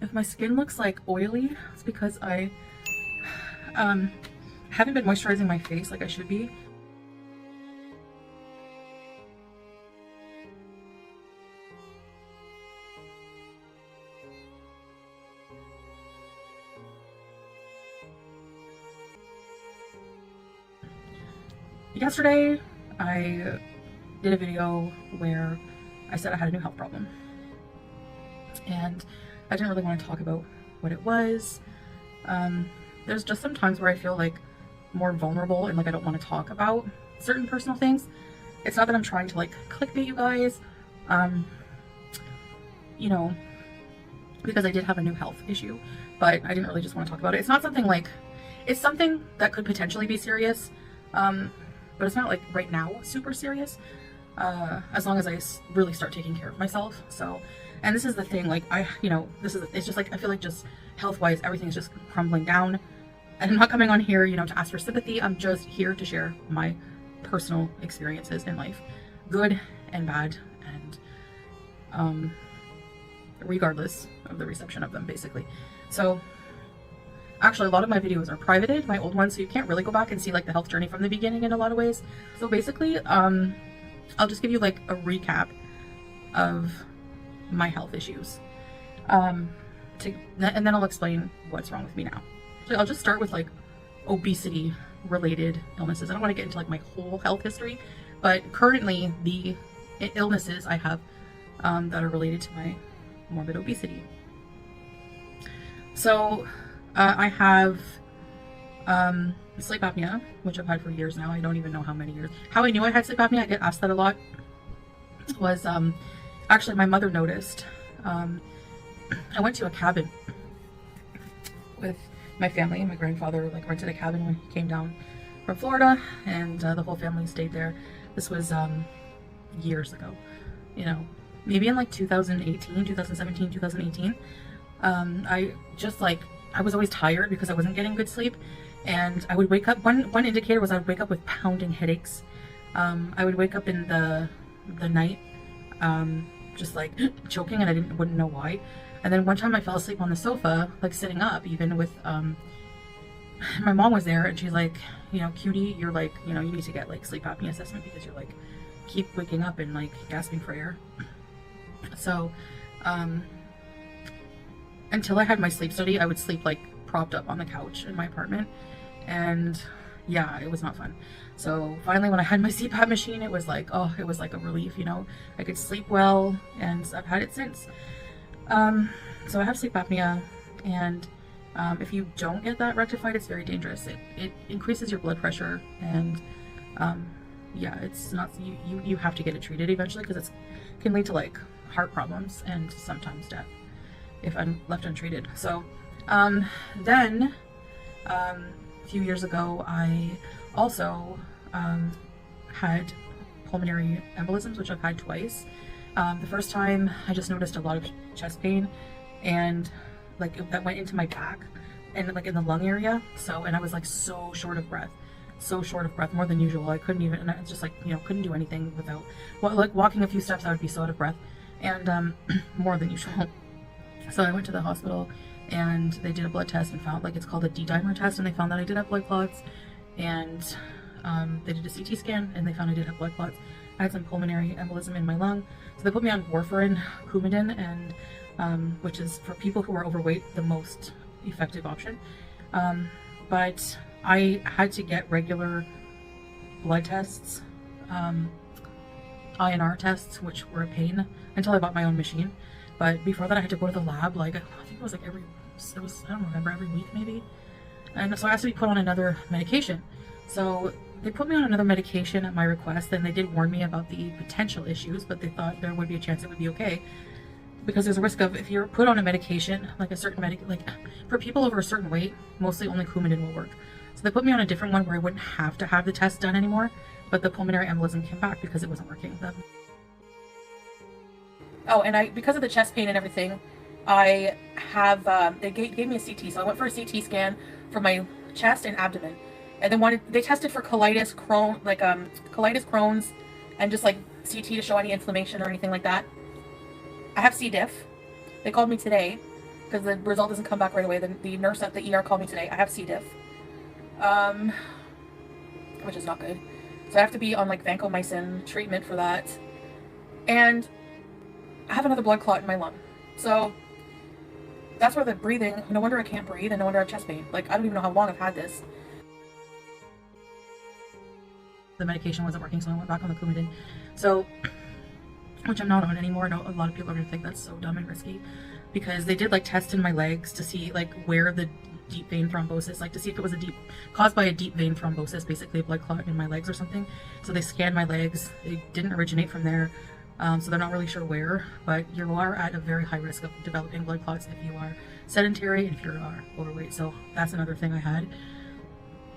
If my skin looks like oily, it's because I haven't been moisturizing my face like I should be. Yesterday, I did a video where I said I had a new health problem. And I didn't really want to talk about what it was. There's just some times where I feel like more vulnerable and like I don't want to talk about certain personal things. It's not that I'm trying to like clickbait you guys, you know, because I did have a new health issue, but I didn't really just want to talk about it. It's not something like, it's something that could potentially be serious, but it's not like right now super serious, as long as I really start taking care of myself. So, and this is the thing, like it's just like, I feel like just health-wise, everything is just crumbling down. And I'm not coming on here, to ask for sympathy. I'm just here to share my personal experiences in life, good and bad, and regardless of the reception of them, basically. So actually, a lot of my videos are privated, my old ones, so you can't really go back and see like the health journey from the beginning in a lot of ways. So basically, I'll just give you like a recap of my health issues, and then I'll explain what's wrong with me now. So I'll just start with like obesity related illnesses. I don't want to get into like my whole health history, but currently the illnesses I have that are related to my morbid obesity. So I have sleep apnea, which I've had for years now. I don't even know how many years. How I knew I had sleep apnea, I get asked that a lot, was actually my mother noticed. I went to a cabin with my family. My grandfather like rented a cabin when he came down from Florida, and the whole family stayed there. This was years ago, maybe in like 2018, 2017, 2018. I was always tired because I wasn't getting good sleep, and I would wake up, one indicator was I would wake up with pounding headaches. I would wake up in the night just like choking, and I wouldn't know why. And then one time I fell asleep on the sofa, like sitting up, even with my mom was there, and she's like, Cutie, you're like, you need to get like sleep apnea assessment because you're like keep waking up and like gasping for air. So until I had my sleep study, I would sleep like propped up on the couch in my apartment, and yeah, it was not fun. So finally, when I had my CPAP machine, it was like, oh, it was like a relief, I could sleep well, and I've had it since. So I have sleep apnea, and if you don't get that rectified, it's very dangerous. It increases your blood pressure, and yeah, it's not, you have to get it treated eventually, because it can lead to like heart problems and sometimes death if I'm left untreated. So then a few years ago, I also had pulmonary embolisms, which I've had twice. The first time I just noticed a lot of chest pain, and like that went into my back and like in the lung area. So, and I was like so short of breath, more than usual. I couldn't even, and I just like, couldn't do anything without, well, like walking a few steps, I would be so out of breath, and more than usual. So I went to the hospital, and they did a blood test and found, like, it's called a D-dimer test, and they found that I did have blood clots, and they did a CT scan, and they found I did have blood clots. I had some pulmonary embolism in my lung, so they put me on warfarin, Coumadin, and which is for people who are overweight the most effective option. But I had to get regular blood tests, INR tests, which were a pain until I bought my own machine. But before that, I had to go to the lab, like, I think it was like I don't remember, every week maybe. And so I had to be put on another medication. So they put me on another medication at my request, and they did warn me about the potential issues, but they thought there would be a chance it would be okay. Because there's a risk of, if you're put on a medication, like a certain like for people over a certain weight, mostly only Coumadin will work. So they put me on a different one where I wouldn't have to have the test done anymore, but the pulmonary embolism came back because it wasn't working. Oh, and because of the chest pain and everything, I have, they gave me a CT. So I went for a CT scan for my chest and abdomen. And then they tested for colitis, colitis, Crohn's, and just like CT to show any inflammation or anything like that. I have C. diff. They called me today because the result doesn't come back right away. The nurse at the ER called me today. I have C. diff, which is not good. So I have to be on like vancomycin treatment for that. And I have another blood clot in my lung. So that's where the breathing, no wonder I can't breathe and no wonder I have chest pain. Like, I don't even know how long I've had this. The medication wasn't working, so I went back on the Coumadin. So, which I'm not on anymore. No, a lot of people are going to think that's so dumb and risky, because they did like tests in my legs to see like where the deep vein thrombosis, like to see if it was caused by a deep vein thrombosis, basically a blood clot in my legs or something. So they scanned my legs. They didn't originate from there. So they're not really sure where, but you are at a very high risk of developing blood clots if you are sedentary and if you are overweight. So that's another thing I had.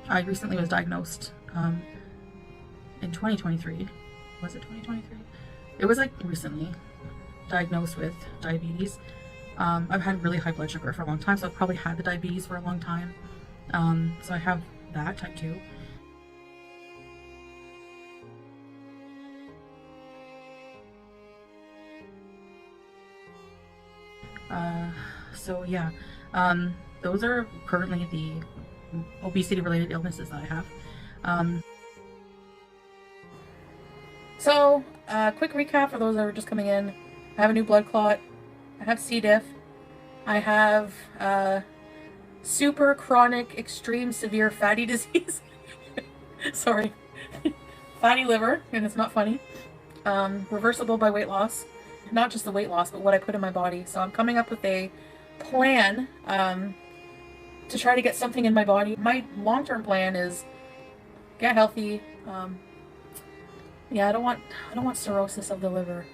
I recently was diagnosed in 2023. Was it 2023? It was like recently diagnosed with diabetes. I've had really high blood sugar for a long time, so I've probably had the diabetes for a long time. So I have that, type 2. So yeah, those are currently the obesity related illnesses that I have. So quick recap for those that are just coming in. I have a new blood clot. I have C. diff. I have super chronic extreme severe fatty disease. Sorry. Fatty liver, and it's not funny. Reversible by weight loss. Not just the weight loss, but what I put in my body. So I'm coming up with a plan to try to get something in my body. My long-term plan is get healthy. Yeah, I don't want cirrhosis of the liver.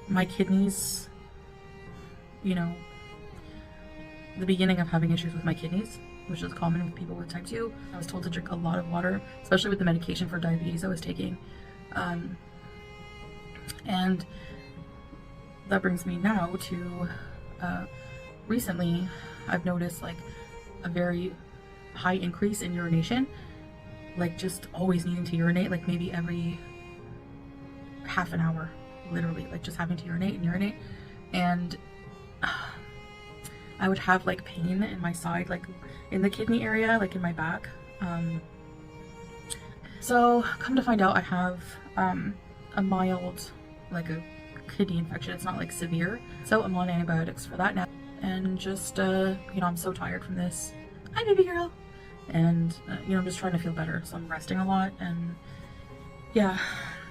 My kidneys, you know, the beginning of having issues with my kidneys, which is common with people with type 2. I was told to drink a lot of water, especially with the medication for diabetes I was taking. And that brings me now to recently I've noticed like a very high increase in urination, like just always needing to urinate, like maybe every half an hour, literally, like just having to urinate. And I would have like pain in my side, like in the kidney area, like in my back. So come to find out I have a mild, like a kidney infection. It's not like severe. So I'm on antibiotics for that now. And just, you know, I'm so tired from this. Hi, baby girl. And, you know, I'm just trying to feel better. So I'm resting a lot and yeah,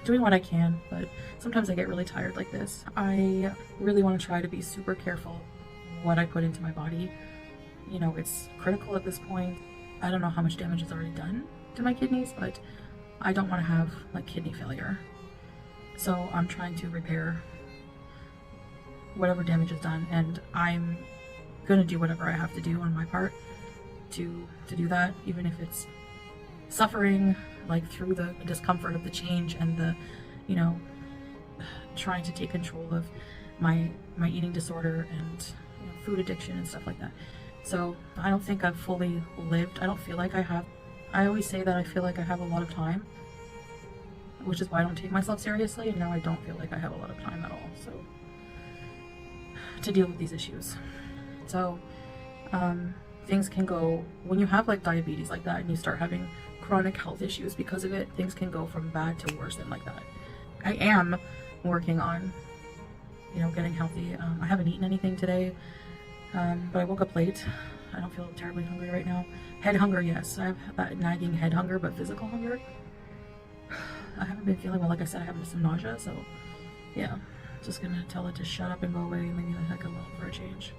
doing what I can. But sometimes I get really tired like this. I really want to try to be super careful what I put into my body. You know, it's critical at this point. I don't know how much damage is already done to my kidneys, but I don't want to have like kidney failure. So I'm trying to repair whatever damage is done, and I'm gonna do whatever I have to do on my part to do that, even if it's suffering like through the discomfort of the change and the, you know, trying to take control of my eating disorder and, you know, food addiction and stuff like that. So I don't think I've fully lived. I don't feel like I have. I always say that I feel like I have a lot of time, which is why I don't take myself seriously, and now I don't feel like I have a lot of time at all, so, to deal with these issues. So things can go, when you have like diabetes like that and you start having chronic health issues because of it, things can go from bad to worse than like that. I am working on, you know, getting healthy. I haven't eaten anything today, but I woke up late. I don't feel terribly hungry right now. Head hunger, yes. I have that nagging head hunger, but physical hunger, I haven't been feeling well. Like I said, I have some nausea, so yeah, just gonna tell it to shut up and go away and leave me the heck alone for a change.